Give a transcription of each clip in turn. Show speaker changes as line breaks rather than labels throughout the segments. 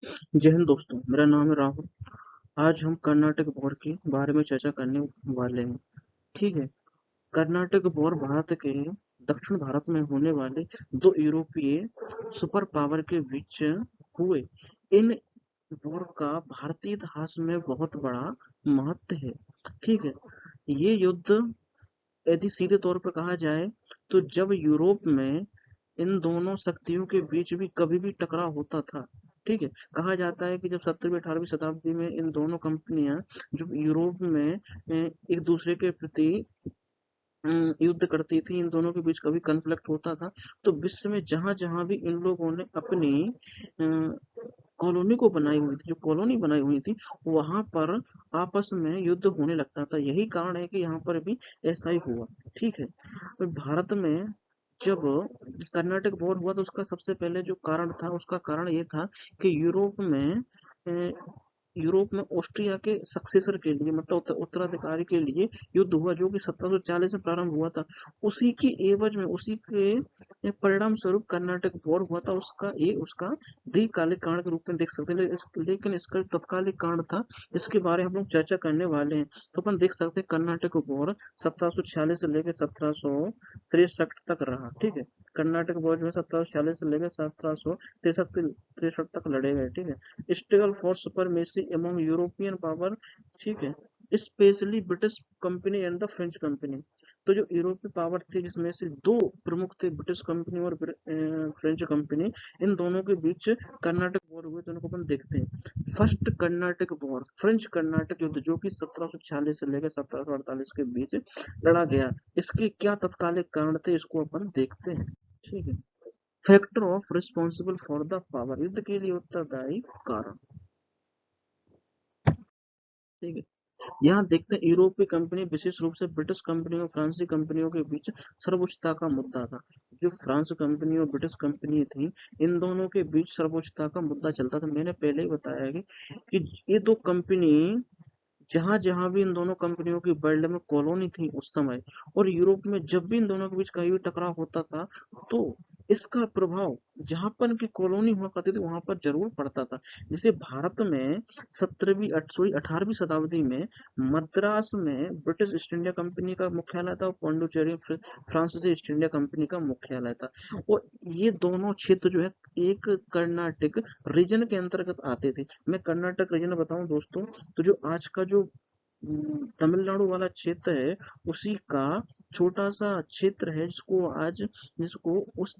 जय हिंद दोस्तों, मेरा नाम है राहुल। आज हम कर्नाटक वॉर के बारे में चर्चा करने वाले हैं। ठीक है। कर्नाटक वॉर भारत के दक्षिण भारत में होने वाले दो यूरोपीय सुपर पावर के बीच हुए इन वॉर का भारतीय इतिहास में बहुत बड़ा महत्व है। ठीक है। ये युद्ध, यदि सीधे तौर पर कहा जाए, तो जब यूरोप में इन दोनों शक्तियों के बीच भी कभी भी टकराव होता था। ठीक है। कहा जाता है कि जब 17वीं 18वीं शताब्दी में इन दोनों कंपनियां जो यूरोप में एक दूसरे के प्रति युद्ध करती थी, इन दोनों के बीच कभी कन्फ्लिक्ट होता था, तो विश्व में जहां जहां भी इन लोगों ने अपनी कॉलोनी को बनाई हुई थी, जो कॉलोनी बनाई हुई थी, वहां पर आपस में युद्ध होने लगता था। यही कारण है कि यहाँ पर भी ऐसा ही हुआ। ठीक है। और भारत में जब कर्नाटक वॉर हुआ तो उसका सबसे पहले जो कारण था, उसका कारण ये था कि यूरोप में ऑस्ट्रिया के सक्सेसर के लिए, मतलब उत्तराधिकारी के लिए युद्ध हुआ, जो कि 1740 में प्रारंभ हुआ था। उसी की एवज में, उसी के परिणाम स्वरूप कर्नाटक वॉर हुआ था। उसका दीर्घकालिक कारण के रूप में देख सकते हैं, लेकिन इसका तत्कालिक कारण था, इसके बारे में हम लोग चर्चा करने वाले हैं। तो अपन देख सकते हैं कर्नाटक वॉर 1746 से लेकर 1763 तक रहा। ठीक है। कर्नाटक वॉर जो है 1746 से लेकर 1763 63 तक लड़े गए। ठीक है। Struggle for supremacy among European power. ठीक है। Specially British company and the French company. तो जो यूरोपीय पावर थे, जिसमें से दो प्रमुख थे, ब्रिटिश कंपनी और फ्रेंच कंपनी, इन दोनों के बीच कर्नाटक वॉर हुए। तो उनको अपन देखते हैं। First Karnataka war, French Karnataka युद्ध, जो कि 1746 से लेकर 1748 के बीच लड़ा गया। इसके क्या तत्कालिक कारण थे, इसको अपन देखते हैं। ठीक है। Factor of responsible for the power, युद्ध के लिए उत्तरदायी कारण। ठीक है। यहाँ देखते हैं यूरोपीय कंपनी, विशेष रूप से ब्रिटिश कंपनी और फ्रांसीसी कंपनियों के बीच सर्वोच्चता का मुद्दा था। जो फ्रांस कंपनी और ब्रिटिश कंपनी थी, इन दोनों के बीच सर्वोच्चता का मुद्दा चलता था। मैंने पहले ही बताया कि ये दो कंपनी, जहां जहां भी इन दोनों कंपनियों की वर्ल्ड में कॉलोनी थी उस समय, और यूरोप में जब भी इन दोनों के बीच कहीं भी टकराव होता था, तो इसका प्रभाव जहां पर इनकी कॉलोनी हुआ करती थी वहां पर जरूर पड़ता था। जैसे भारत में 18वीं शताब्दी में मद्रास में ब्रिटिश ईस्ट इंडिया कंपनी का मुख्यालय था, और पौंडुचेरी फ्रांसीसी ईस्ट इंडिया कंपनी का मुख्यालय था। और ये दोनों क्षेत्र जो है एक कर्नाटक रीजन के अंतर्गत आते थे। मैं कर्नाटक रीजन बताऊं दोस्तों, तो जो आज का जो तमिलनाडु वाला क्षेत्र है, उसी का छोटा सा क्षेत्र है, जिसको उस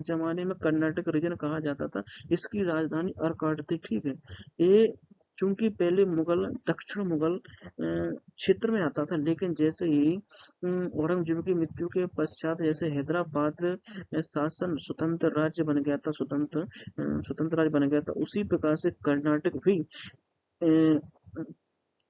जमाने में कर्नाटक रीजन कहा जाता था। इसकी राजधानी अर्काट थी। ठीक है। ये चूंकि पहले मुगल, दक्षिण मुगल क्षेत्र में आता था, लेकिन जैसे ही औरंगजेब की मृत्यु के पश्चात, जैसे हैदराबाद शासन स्वतंत्र राज्य बन गया था, स्वतंत्र राज्य बन गया था, उसी प्रकार से कर्नाटक भी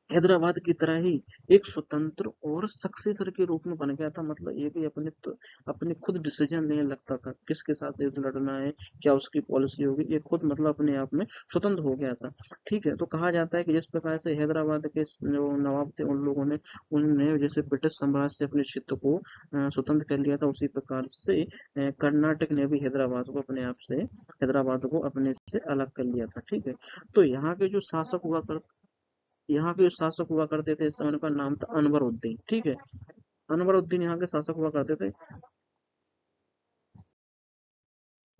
हैदराबाद की तरह ही एक स्वतंत्र और सक्सेसर के रूप में बन गया था। मतलब ये भी अपने खुद डिसीजन लेने लगता था, किसके साथ युद्ध लड़ना है, क्या उसकी पॉलिसी होगी, ये खुद मतलब अपने आप में स्वतंत्र हो गया था। ठीक है। तो कहा जाता है कि जिस प्रकार से हैदराबाद के जो नवाब थे, उन लोगों ने उनने जैसे ब्रिटिश साम्राज्य से अपने क्षेत्र को स्वतंत्र कर लिया था, उसी प्रकार से कर्नाटक ने भी हैदराबाद को अपने से अलग कर लिया था। ठीक है। तो यहाँ के जो शासक हुआ करते थे, इस समय उनका नाम था अनवर उद्दीन। ठीक है। अनवर उद्दीन यहाँ के शासक हुआ करते थे।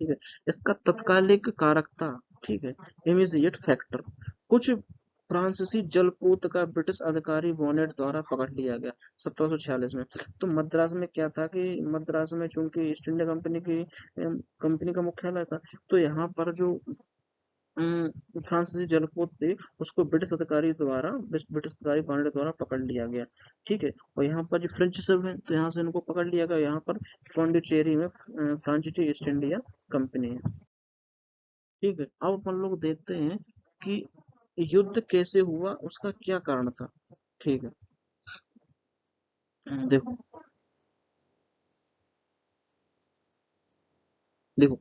ठीक है। इसका तत्कालिक कारक था। ठीक है। इमीडिएट फैक्टर, कुछ फ्रांसीसी जलपोत का ब्रिटिश अधिकारी बोनेट द्वारा पकड़ लिया गया 1746 में। तो मद्रास में क्या था कि मद्रास में चूंकि ईस्ट इंडिया कंपनी का मुख्यालय था, तो यहाँ पर जो फ्रांसीसी जलपोत थे, उसको ब्रिटिश अधिकारी बांड द्वारा पकड़ लिया गया। ठीक है। और यहाँ पर जो फ्रेंच सब है, तो यहाँ से इनको पकड़ लिया गया। यहाँ पर पौंडीचेरी में फ्रांसीसी ईस्ट इंडिया कंपनी है। ठीक है। अब अपन लोग देखते हैं कि युद्ध कैसे हुआ, उसका क्या कारण था। ठीक है। देखो देखो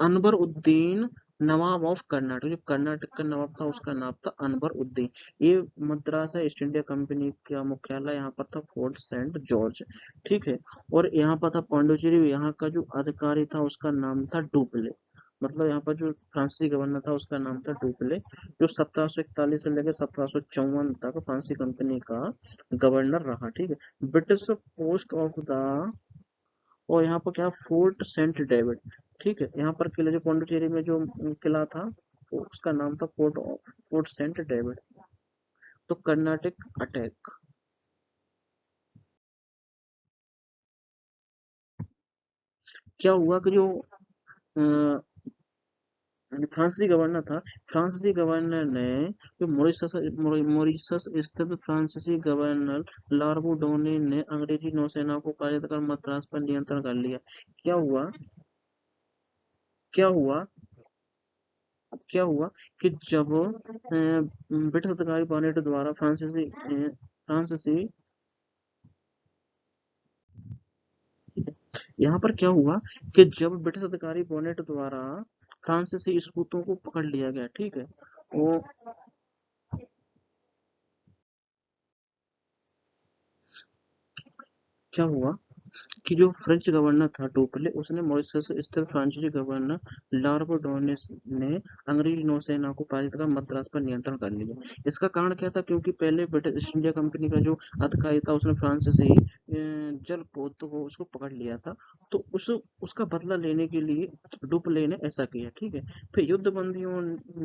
अनवर उद्दीन, नवाब ऑफ कर्नाटक, जो कर्नाटक का नवाब था उसका नाम था अनवर उद्दीन। ये मद्रास ईस्ट इंडिया कंपनी का मुख्यालय यहाँ पर था, फोर्ट सेंट जॉर्ज। ठीक है। और यहाँ पर था पौंडुचेरी, यहाँ का जो अधिकारी था उसका नाम था डुप्ले। मतलब यहाँ पर जो फ्रांसीसी गवर्नर था उसका नाम था डुप्ले, जो 1741 से लेकर 1754 तक फ्रांसीसी कंपनी का गवर्नर रहा। ठीक है। ब्रिटिश पोस्ट ऑफ द, और यहाँ पर क्या, फोर्ट सेंट डेविड। ठीक है। यहाँ पर किले, जो पौंडीचेरी में जो किला था, उसका नाम था फोर्ट सेंट डेविड। तो कर्नाटिक अटैक, क्या हुआ कि जो फ्रांसीसी गवर्नर था, फ्रांसीसी गवर्नर ने, जो मॉरिशस स्थित फ्रांसीसी गवर्नर लार्बुडोने ने अंग्रेजी नौसेना को पराजित कर मद्रास पर नियंत्रण कर लिया। क्या हुआ, क्या हुआ, क्या हुआ कि जब ब्रिटिश अधिकारी बॉनेट द्वारा फ्रांसीसी, यहाँ पर क्या हुआ कि जब ब्रिटिश अधिकारी बॉनेट द्वारा फ्रांसीसी स्कूतों को पकड़ लिया गया। ठीक है। वो क्या हुआ कि जो फ्रेंच गवर्नर था टोपले, उसने मॉरिशस स्थित फ्रांसीसी गवर्नर लार्बडोनेस ने अंग्रेजी नौसेना को पराजित कर मद्रास पर नियंत्रण कर लिया। इसका कारण क्या था, क्योंकि पहले ब्रिटिश ईस्ट इंडिया कंपनी का जो अधिकारी था उसने फ्रांसीसी जलपोत को उसको पकड़ लिया था। तो उसका बदला लेने के लिए डुप्ले ने ऐसा किया। ठीक है। फिर युद्ध बंदियों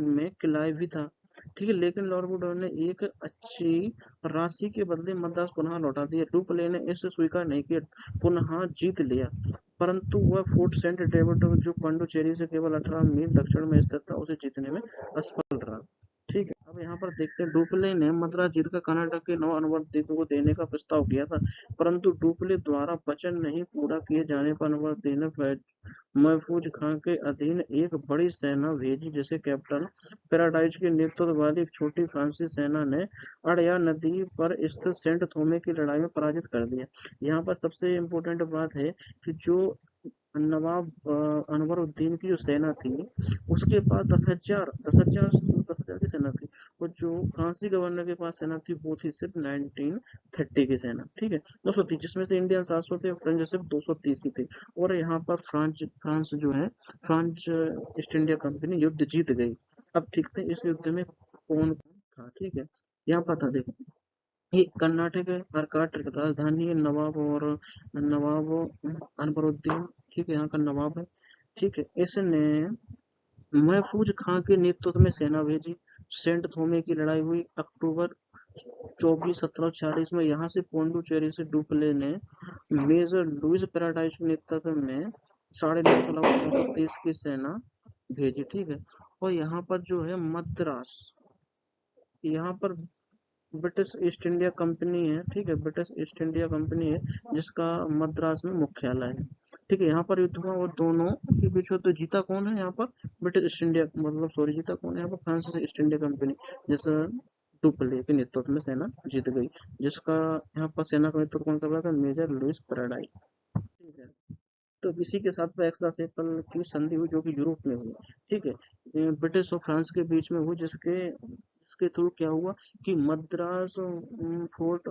में किलाए भी था। ठीक है। लेकिन लॉर्बुडो ने एक अच्छी राशि के बदले मद्रास पुनः लौटा दिया। डुप्ले ने इसे स्वीकार नहीं किया, पुनः जीत लिया, परंतु वह फोर्ट सेंट डेविड, जो पांडुचेरी से केवल 18 मील दक्षिण में स्थित था, उसे जीतने में असफल रहा। ठीक है। अब यहाँ पर देखते हैं, डुप्ले ने मद्रास जीतकर कर्नाटक के नौ अनुवर्त द्वीपों को देने का प्रस्ताव किया था, परंतु डुप्ले द्वारा वचन नहीं पूरा किए जाने पर अनुवर्त देने महफूज खां के अधीन एक बड़ी सेना भेजी, जिसे कैप्टन पैराडाइज के नेतृत्व वाली एक छोटी फ्रांसीसी सेना ने अड़या नदी पर स्थित सेंट थोमे की लड़ाई में पराजित कर दिया। यहाँ पर सबसे इम्पोर्टेंट बात है कि जो नवाब अनवरुद्दीन की जो सेना थी, उसके पास 10,000 की सेना थी, और जो फ्रांसीसी गवर्नर के पास सेना थी वो थी सिर्फ 1930 की सेना। ठीक है। 230, जिसमें से इंडियन 700 थे, फ्रेंच सिर्फ 230 ही थे। और यहाँ पर फ्रांस जो है, फ्रांस ईस्ट इंडिया कंपनी युद्ध जीत गई। अब देखते हैं इस युद्ध में कौन था। ठीक है। यहाँ पता देखो, ये कर्नाटक है, कर्नाटक राजधानी है, नवाब अनवरुद्दीन, ठीक है, यहाँ का नवाब है। ठीक है। इसने महफूज खां के नेतृत्व में सेना भेजी। सेंट थोमे की लड़ाई हुई अक्टूबर 24, 1740 में। यहाँ से पोंडुचेरी से डुप्ले ने मेजर लुइस पैराडाइज के नेतृत्व में 9,530 की सेना भेजी। ठीक है। और यहाँ पर जो है मद्रास, यहाँ पर ब्रिटिश ईस्ट इंडिया कंपनी है। ठीक है। ब्रिटिश ईस्ट इंडिया कंपनी है, जिसका मद्रास में मुख्यालय है। ठीक है। यहाँ पर युद्ध हुआ और दोनों के बीच युद्ध, जीता कौन है यहाँ पर, ब्रिटिश ईस्ट इंडिया, मतलब सॉरी, जीता कौन है यहाँ पर, फ्रांस ईस्ट इंडिया कंपनी, जैसा डुप्ले के नेतृत्व में सेना जीत गई, जिसका यहाँ पर सेना का नेतृत्व कौन कर रहा था, मेजर लुइस पैराडाइज। ठीक है। तो इसी के साथ में एक्स-ला-चैपल की संधि हुई, जो कि यूरोप में हुई। ठीक है। ब्रिटिश और फ्रांस के बीच में हुई, जिसके थ्रू क्या हुआ कि Madras fort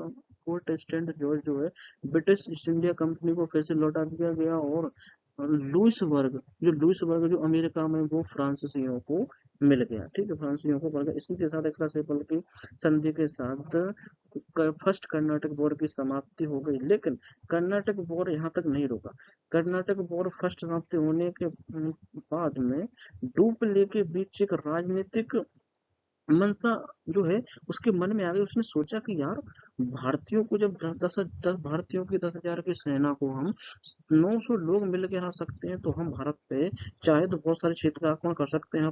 fort stand George जो है, ब्रिटिश ईस्ट इंडिया कंपनी को फिर से लौटा दिया गया, और लुइसबर्ग जो अमेरिका में, वो फ्रांसीसियों को मिल गया। ठीक है। फ्रांसीसियों को मिल गया। इसी के साथ एक्स-ला-चैपल की संधि के साथ फर्स्ट कर्नाटक वॉर की समाप्ति हो गई। लेकिन कर्नाटक वॉर यहाँ तक नहीं रुका। कर्नाटक वॉर फर्स्ट समाप्ति होने के बाद में डुप्ले के बीच एक राजनीतिक मनसा जो है उसके मन में आ गई। उसने सोचा कि यार, भारतीयों को जब 10,000 की सेना को हम 900 लोग मिल के हरा सकते हैं, तो हम भारत पे चाहे तो बहुत सारे क्षेत्र का आक्रमण कर सकते हैं,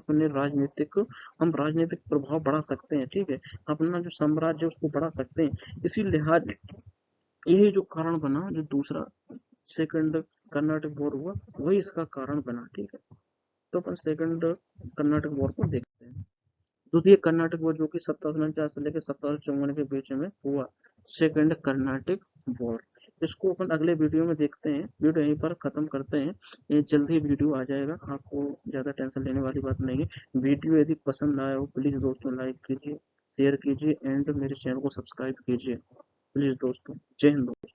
हम राजनीतिक प्रभाव बढ़ा सकते हैं। ठीक है। अपना जो साम्राज्य है उसको बढ़ा सकते हैं। इसी लिहाज यही जो कारण बना, जो दूसरा सेकंड कर्नाटक वॉर हुआ, वही इसका कारण बना। ठीक है। तो अपन सेकंड कर्नाटक वॉर को देखते हैं। द्वितीय कर्नाटक वॉर, जो कि 1749 से लेकर 1754 के बीच में हुआ, सेकंड कर्नाटक वॉर। इसको अपन अगले वीडियो में देखते हैं। वीडियो यहीं पर खत्म करते हैं। ये जल्द ही वीडियो आ जाएगा, आपको ज़्यादा टेंशन लेने वाली बात नहीं है। वीडियो यदि पसंद आया हो, प्लीज़ दोस्तों लाइक कीजिए, शेयर कीजिए, एंड मेरे चैनल को सब्सक्राइब कीजिए, प्लीज़ दोस्तों। जय हिंद दोस्तों।